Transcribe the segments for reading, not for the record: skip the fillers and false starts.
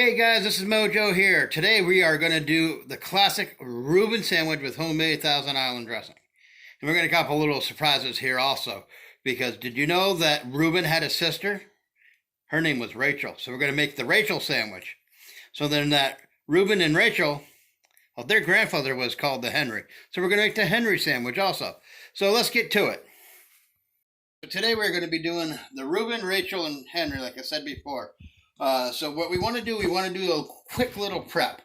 Hey guys, this is Mojo here. Today we are going to do the classic Reuben sandwich with homemade Thousand Island dressing. And we're going to couple little surprises here also. Because did you know that Reuben had a sister? Her name was Rachel. So we're going to make the Racheal sandwich. So then that Reuben and Rachel, well, their grandfather was called the Henry. So we're going to make the Henry sandwich also. So let's get to it. So today we're going to be doing the Reuben, Rachel, and Henry, like I said before. So what we want to do a quick little prep.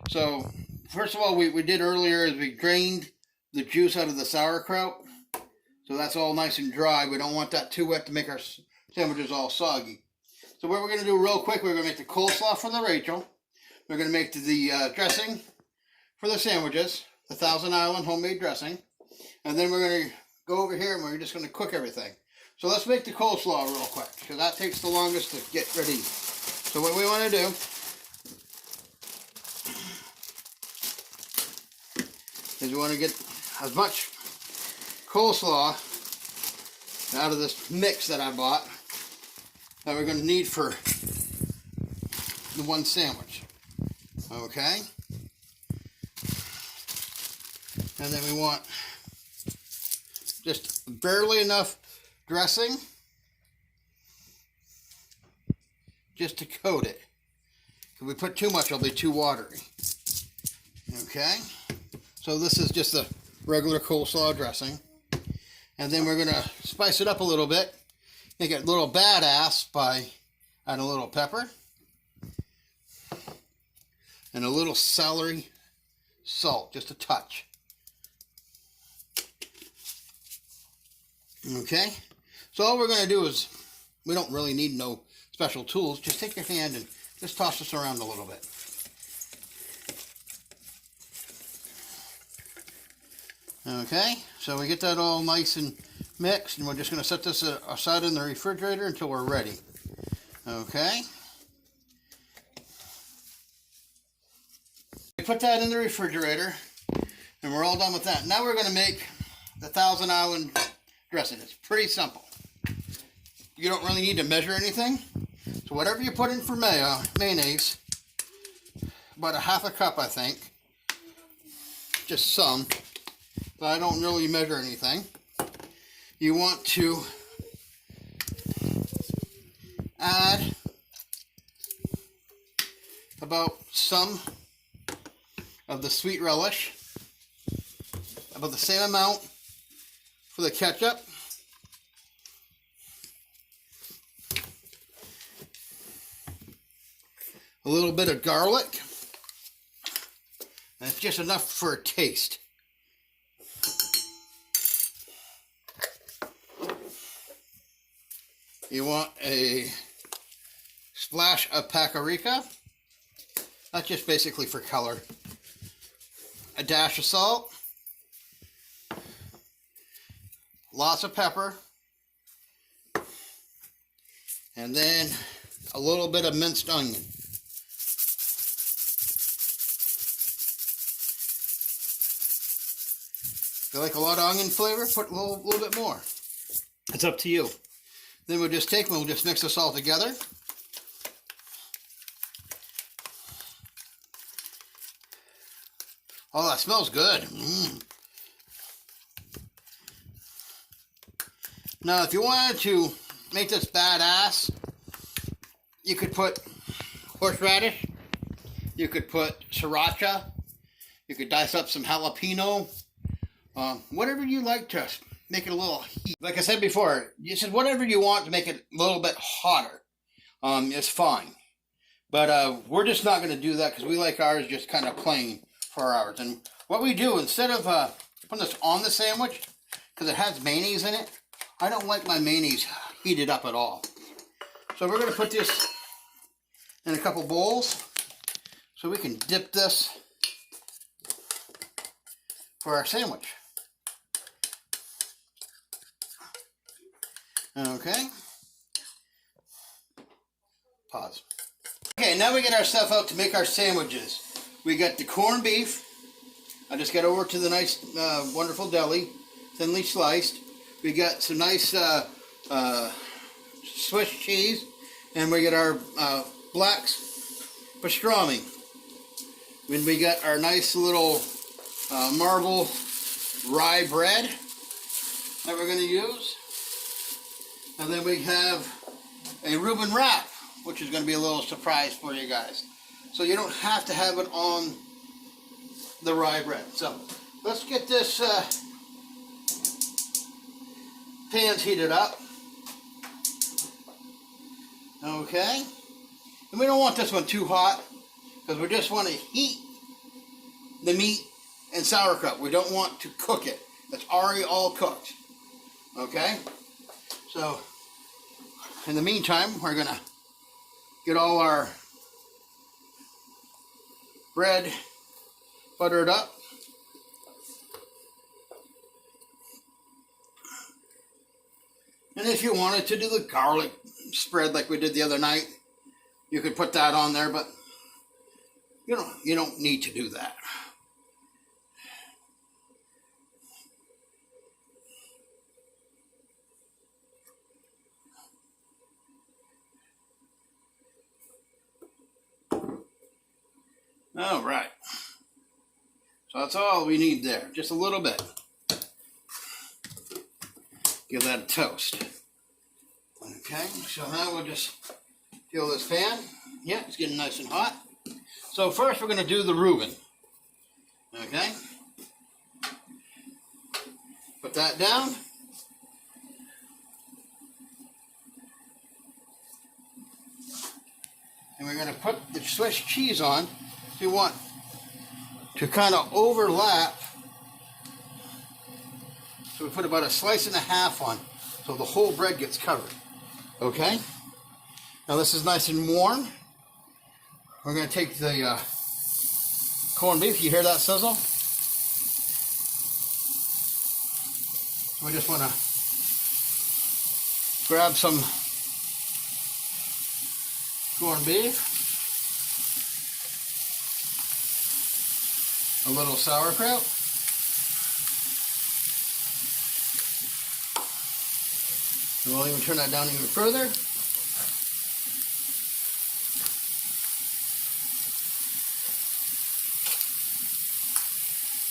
So first of all, we did earlier is we drained the juice out of the sauerkraut. So that's all nice and dry. We don't want that too wet to make our sandwiches all soggy. So what we're going to do real quick, we're going to make the coleslaw for the Racheal. We're going to make the dressing for the sandwiches, the Thousand Island homemade dressing. And then we're going to go over here and we're just going to cook everything. So let's make the coleslaw real quick, because that takes the longest to get ready. So what we want to do is we want to get as much coleslaw out of this mix that I bought that we're going to need for the one sandwich. Okay? And then we want just barely enough dressing just to coat it. If we put too much, it'll be too watery. Okay? So this is just a regular coleslaw dressing. And then we're going to spice it up a little bit. Make it a little badass by adding a little pepper. And a little celery salt, just a touch. Okay? So all we're going to do is, we don't really need no special tools. Just take your hand and just toss this around a little bit. Okay, so we get that all nice and mixed, and we're just going to set this aside in the refrigerator until we're ready. Okay. We put that in the refrigerator, and we're all done with that. Now we're going to make the Thousand Island dressing. It's pretty simple. You don't really need to measure anything. So whatever you put in for mayonnaise, about a half a cup I think, just some, but I don't really measure anything. You want to add about some of the sweet relish, about the same amount for the ketchup. A little bit of garlic. That's just enough for a taste. You want a splash of paprika. That's just basically for color. A dash of salt. Lots of pepper. And then a little bit of minced onion. If you like a lot of onion flavor, put a little bit more. It's up to you. Then we'll just we'll just mix this all together. Oh, that smells good. Now, if you wanted to make this badass, you could put horseradish. You could put sriracha. You could dice up some jalapeno. Whatever you like to make it a little heat. Like I said before, you said whatever you want to make it a little bit hotter. It's fine. But we're just not going to do that because we like ours just kind of plain for ours. And what we do, instead of putting this on the sandwich, because it has mayonnaise in it, I don't like my mayonnaise heated up at all. So we're going to put this in a couple bowls so we can dip this for our sandwich. Okay. Pause. Okay, now we get our stuff out to make our sandwiches. We got the corned beef. I just got over to the nice, wonderful deli, thinly sliced. We got some nice Swiss cheese, and we got our black pastrami. Then we got our nice little marble rye bread that we're going to use. And then we have a Reuben wrap, which is going to be a little surprise for you guys. So you don't have to have it on the rye bread. So let's get this pans heated up. Okay. And we don't want this one too hot because we just want to heat the meat and sauerkraut. We don't want to cook it. It's already all cooked. Okay? So, in the meantime, we're going to get all our bread buttered up. And if you wanted to do the garlic spread like we did the other night, you could put that on there, but you don't need to do that. All right. So that's all we need there, just a little bit. Give that a toast. Okay, so now we'll just fill this pan. Yeah, it's getting nice and hot. So first we're going to do the Reuben. Okay. Put that down. And we're going to put the Swiss cheese on. If you want to kind of overlap. So we put about a slice and a half on so the whole bread gets covered. Okay? Now this is nice and warm. We're going to take the corned beef. You hear that sizzle? We just want to grab some corned beef, a little sauerkraut, and we'll even turn that down even further.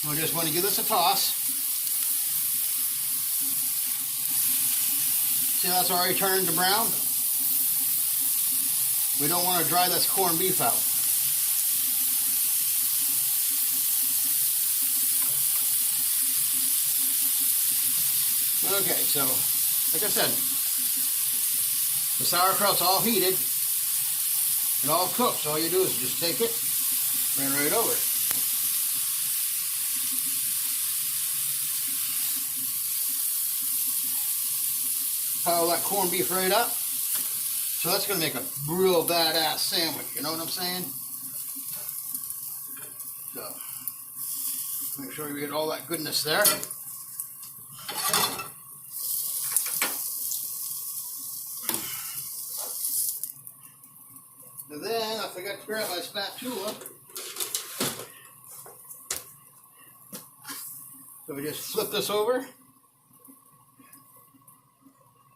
We just want to give this a toss. See, that's already turned to brown. We don't want to dry this corned beef out. Okay, so like I said, the sauerkraut's all heated and all cooked. So all you do is just take it, bring it right over. Pile that corned beef right up. So that's going to make a real badass sandwich, you know what I'm saying? So, make sure we get all that goodness there. And then, I forgot to grab my spatula. So we just flip this over.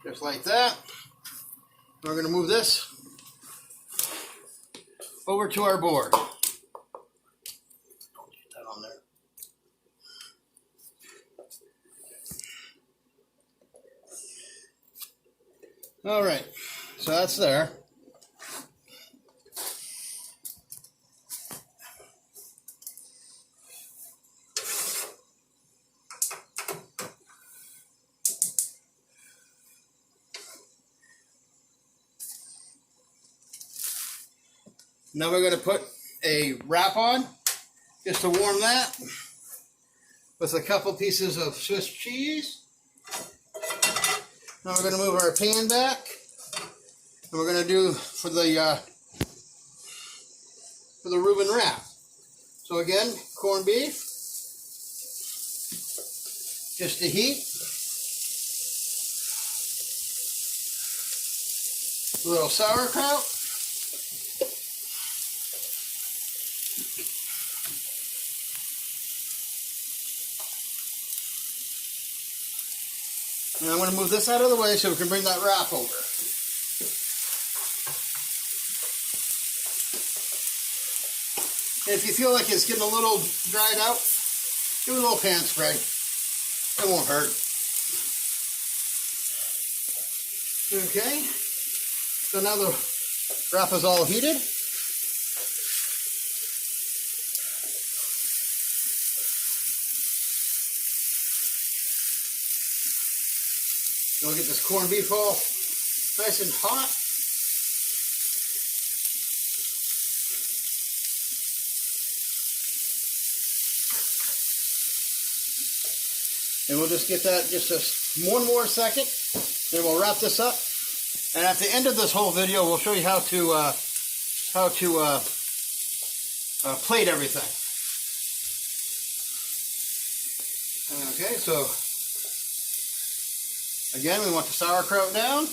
Just like that. We're going to move this over to our board. Don't get that on there. All right, so that's there. Now we're going to put a wrap on, just to warm that, with a couple pieces of Swiss cheese. Now we're going to move our pan back, and we're going to do for the Reuben wrap. So again, corned beef, just to heat, a little sauerkraut. And I'm going to move this out of the way so we can bring that wrap over. And if you feel like it's getting a little dried out, do a little pan spray. It won't hurt. Okay. So now the wrap is all heated. So we'll get this corned beef all nice and hot. And we'll just get that just one more second. Then we'll wrap this up. And at the end of this whole video, we'll show you how to plate everything. Okay, so again, we want the sauerkraut down.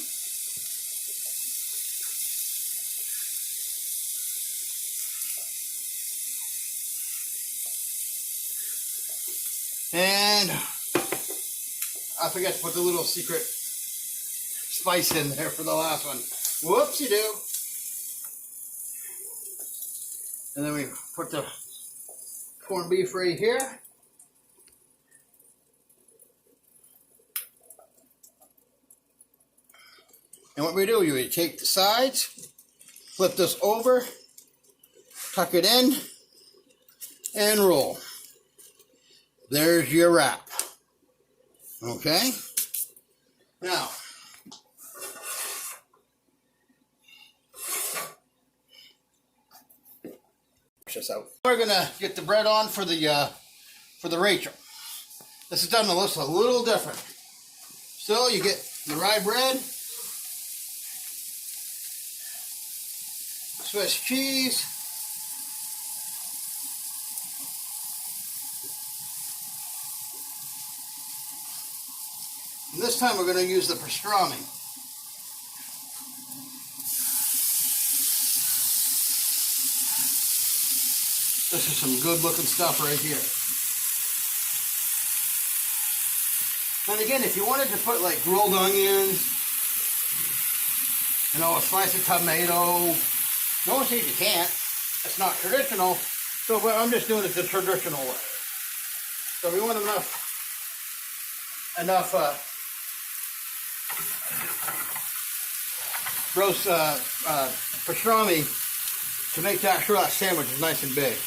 And I forgot to put the little secret spice in there for the last one. Whoopsie-doo. And then we put the corned beef right here. And what we do, you take the sides, flip this over, tuck it in, and roll. There's your wrap. Okay? Now, we're gonna get the bread on for the racheal. This is done a little different. Still, you get the rye bread, Swiss cheese, and this time we're going to use the pastrami. This is some good looking stuff right here. And again, if you wanted to put like grilled onions, you know, a slice of tomato, no one says you can't. It's not traditional, so I'm just doing it the traditional way. So we want enough roast pastrami to make that sure that sandwich is nice and big.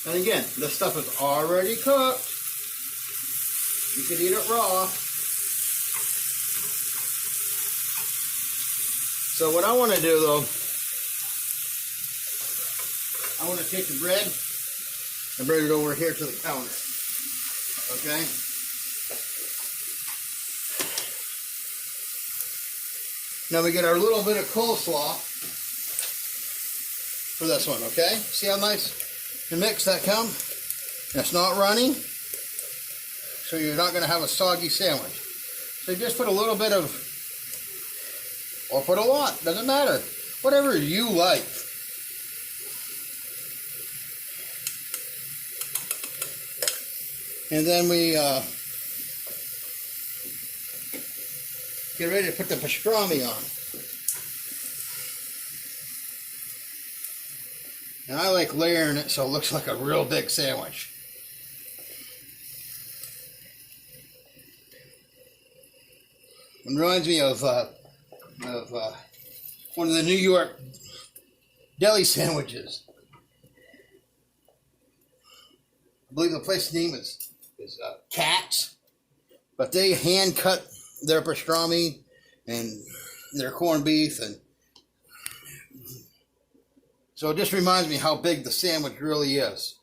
And again, this stuff is already cooked. You can eat it raw. So what I want to do though, I want to take the bread and bring it over here to the counter. Okay? Now we get our little bit of coleslaw for this one, okay? See how nice and mixed that comes? It's not runny, so you're not going to have a soggy sandwich. So you just put a little bit of, or put a lot, doesn't matter. Whatever you like. And then we get ready to put the pastrami on. And I like layering it so it looks like a real big sandwich. It reminds me of one of the New York deli sandwiches. I believe the place name is Cats, but they hand cut their pastrami and their corned beef, and so it just reminds me how big the sandwich really is.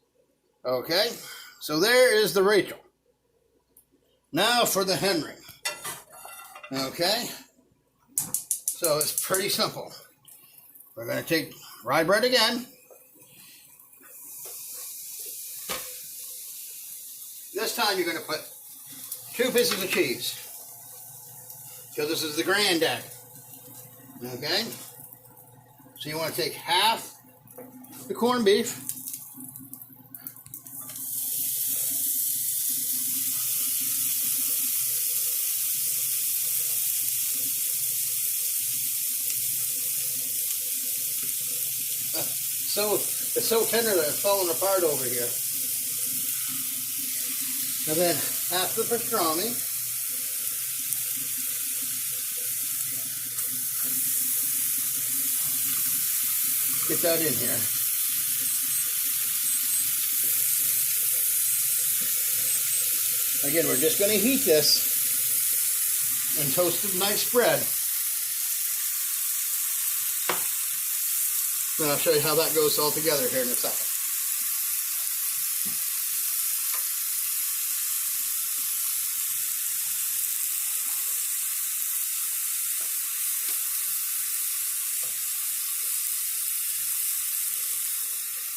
Okay, so there is the racheal. Now for the Henry. Okay, so it's pretty simple. We're going to take rye bread again. This time you're going to put 2 pieces of cheese. So this is the granddaddy. Okay? So you want to take half the corned beef. it's so tender that it's falling apart over here. And then half the pastrami. Get that in here. Again, we're just going to heat this and toast a nice spread. Then I'll show you how that goes all together here in a second.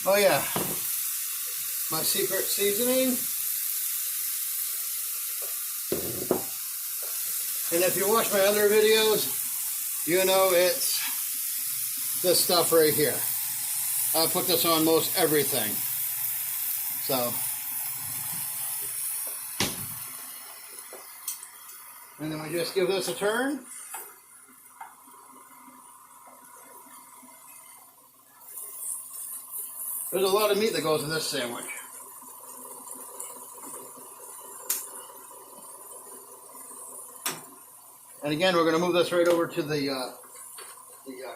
Oh yeah, my secret seasoning. And if you watch my other videos, you know it's this stuff right here. I put this on most everything. So, and then we just give this a turn. There's a lot of meat that goes in this sandwich. And again, we're going to move this right over to the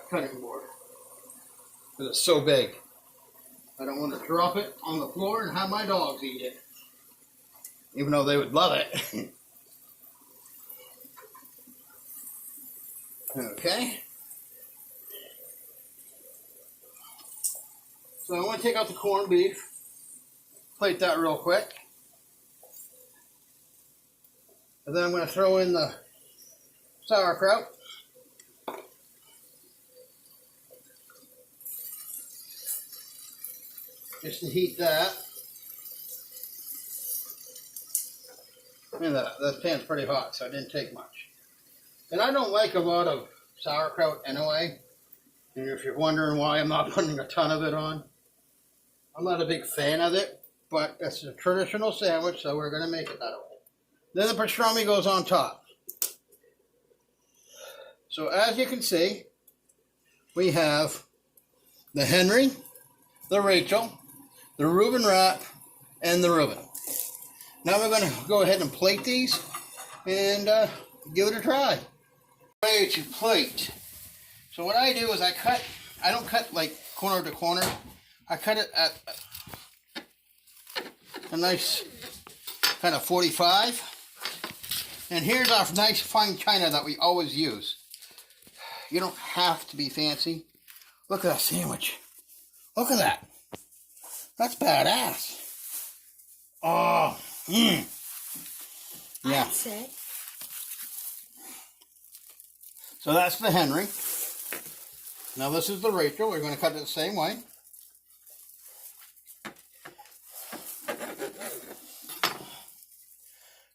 cutting board. Because it's so big. I don't want to drop it on the floor and have my dogs eat it. Even though they would love it. Okay. So I want to take out the corned beef. Plate that real quick. And then I'm going to throw in the sauerkraut. Just to heat that. And that pan's pretty hot, so I didn't take much. And I don't like a lot of sauerkraut anyway. And if you're wondering why I'm not putting a ton of it on, I'm not a big fan of it, but it's a traditional sandwich, so we're going to make it that way. Then the pastrami goes on top. So as you can see, we have the Henry, the Rachel, the Reuben wrap, and the Reuben. Now we're going to go ahead and plate these and give it a try. Ready to plate. So what I do is I don't cut like corner to corner. I cut it at a nice kind of 45. And here's our nice fine china that we always use. You don't have to be fancy. Look at that sandwich. Look at that. That's badass. Oh, yeah. That's it. So that's the Henry. Now this is the Rachel. We're going to cut it the same way.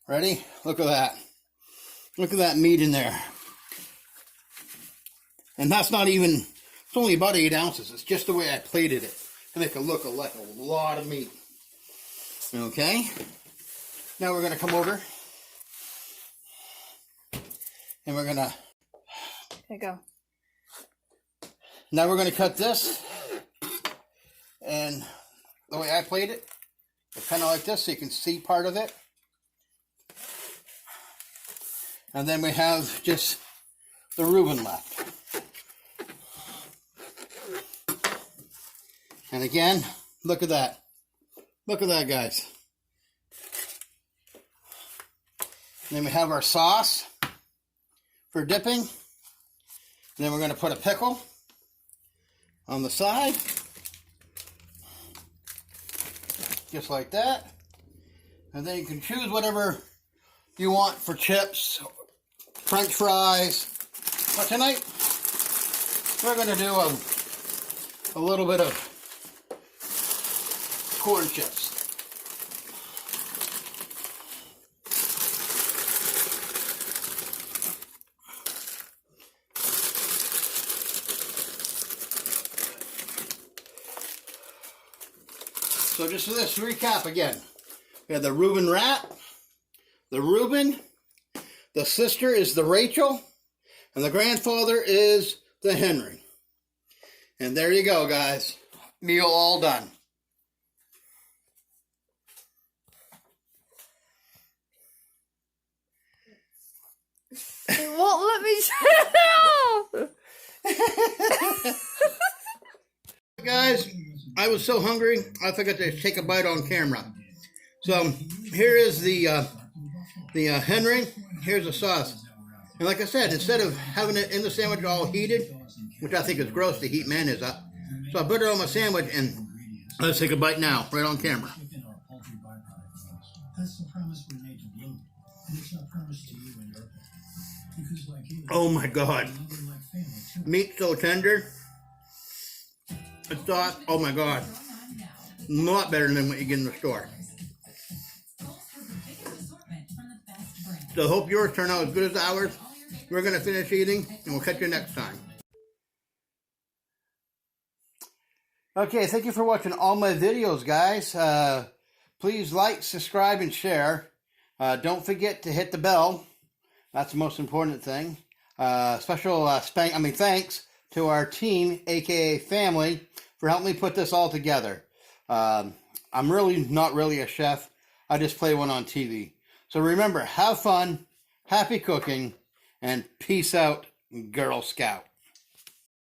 Ready? Look at that. Look at that meat in there. And that's not even, it's only about 8 ounces. It's just the way I plated it to make it look like a lot of meat. Okay. Now we're going to come over and we're going to, There you go. now we're going to cut this, and the way I played it, it's kind of like this so you can see part of it. And then we have just the Reuben left. And again, look at that. Look at that, guys. And then we have our sauce for dipping. And then we're going to put a pickle on the side. Just like that. And then you can choose whatever you want for chips, French fries. But tonight, we're going to do a little bit of corn chips. So just for this recap again, we have the Reuben wrap, the Reuben, the sister is the Rachel, and the grandfather is the Henry. And there you go, guys. meal all done. It won't let me shut it off. Guys, I was so hungry, I forgot to take a bite on camera. So here is the hen ring. Here's the sauce. And like I said, instead of having it in the sandwich all heated, which I think is gross to heat mayonnaise up, so I put it on my sandwich and let's take a bite now, right on camera. Oh my God. Meat so tender. It's soft. Oh my God. A lot better than what you get in the store. So hope yours turn out as good as ours. We're going to finish eating and we'll catch you next time. Okay, thank you for watching all my videos, guys. Please like, subscribe, and share. Don't forget to hit the bell. That's the most important thing. Thanks to our team, aka family, for helping me put this all together. I'm really not really a chef. I just play one on TV. So remember, have fun, happy cooking, and peace out, Girl Scout.